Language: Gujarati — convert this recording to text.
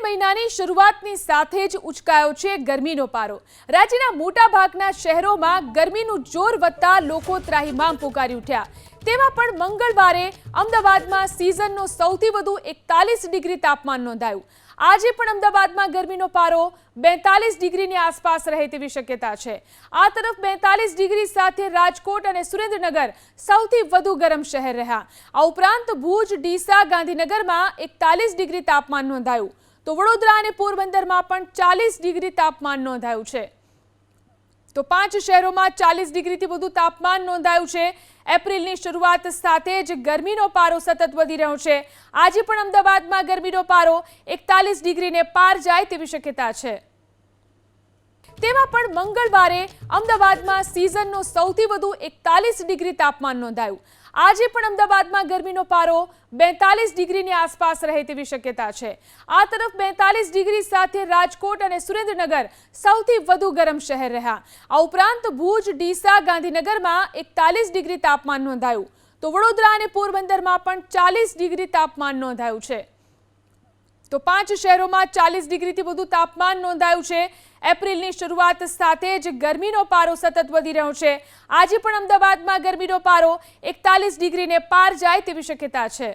મહિનાની શરૂઆતની સાથે જ ઉચકાયો છે ગરમીનો પારો। રાજ્યના મોટા ભાગના શહેરોમાં ગરમીનું જોર વધતા લોકો ત્રાહિમામ પોકારી ઉઠ્યા। તેમાં પણ મંગળવારે અમદાવાદમાં સિઝનનો સૌથી વધુ 41 ડિગ્રી તાપમાન નોંધાયું। આજે પણ અમદાવાદમાં ગરમીનો પારો 42 ડિગ્રીની આસપાસ રહે તેવી શક્યતા છે। આ તરફ 42 ડિગ્રી સાથે રાજકોટ અને સુરેન્દ્રનગર સૌથી વધુ ગરમ શહેર રહ્યા। આ ઉપરાંત ભુજ, ડીસા, ગાંધીનગરમાં 41 ડિગ્રી તાપમાન નોંધાયું તો વડોદરા અને પોરબંદરમાં પણ 40 ડિગ્રી તાપમાન નોંધાયું છે। તો 5 શહેરોમાં 40 ડિગ્રીથી વધુ તાપમાન નોંધાયું છે। એપ્રિલની શરૂઆત સાથે જ ગરમીનો પારો સતત વધી રહ્યો છે। આજે પણ અમદાવાદમાં ગરમીનો પારો 41 ડિગ્રીને પાર જાય તેવી શક્યતા છે। તેમાં પણ મંગળવારે અમદાવાદમાં સિઝનનો સૌથી વધુ 41 ડિગ્રી તાપમાન નોંધાયું। આજે પણ અમદાવાદમાં ગરમીનો પારો 42 ડિગ્રીની આસપાસ રહે તેવી શક્યતા છે। આ તરફ 42 ડિગ્રી સાથે રાજકોટ અને સુરેન્દ્રનગર સૌથી વધુ ગરમ શહેર રહ્યા। આ ઉપરાંત ભુજ, ડીસા, ગાંધીનગરમાં 41 ડિગ્રી તાપમાન નોંધાયું તો વડોદરા અને પોરબંદરમાં પણ 40 ડિગ્રી તાપમાન નોંધાયું છે। તો 5 શહેરોમાં 40 ડિગ્રીથી વધુ તાપમાન નોંધાયું છે। એપ્રિલની શરૂઆત સાથે જ ગરમીનો પારો સતત વધી રહ્યો છે। આજે પણ અમદાવાદમાં ગરમીનો પારો 41 ડિગ્રીને પાર જાય તેવી શક્યતા છે।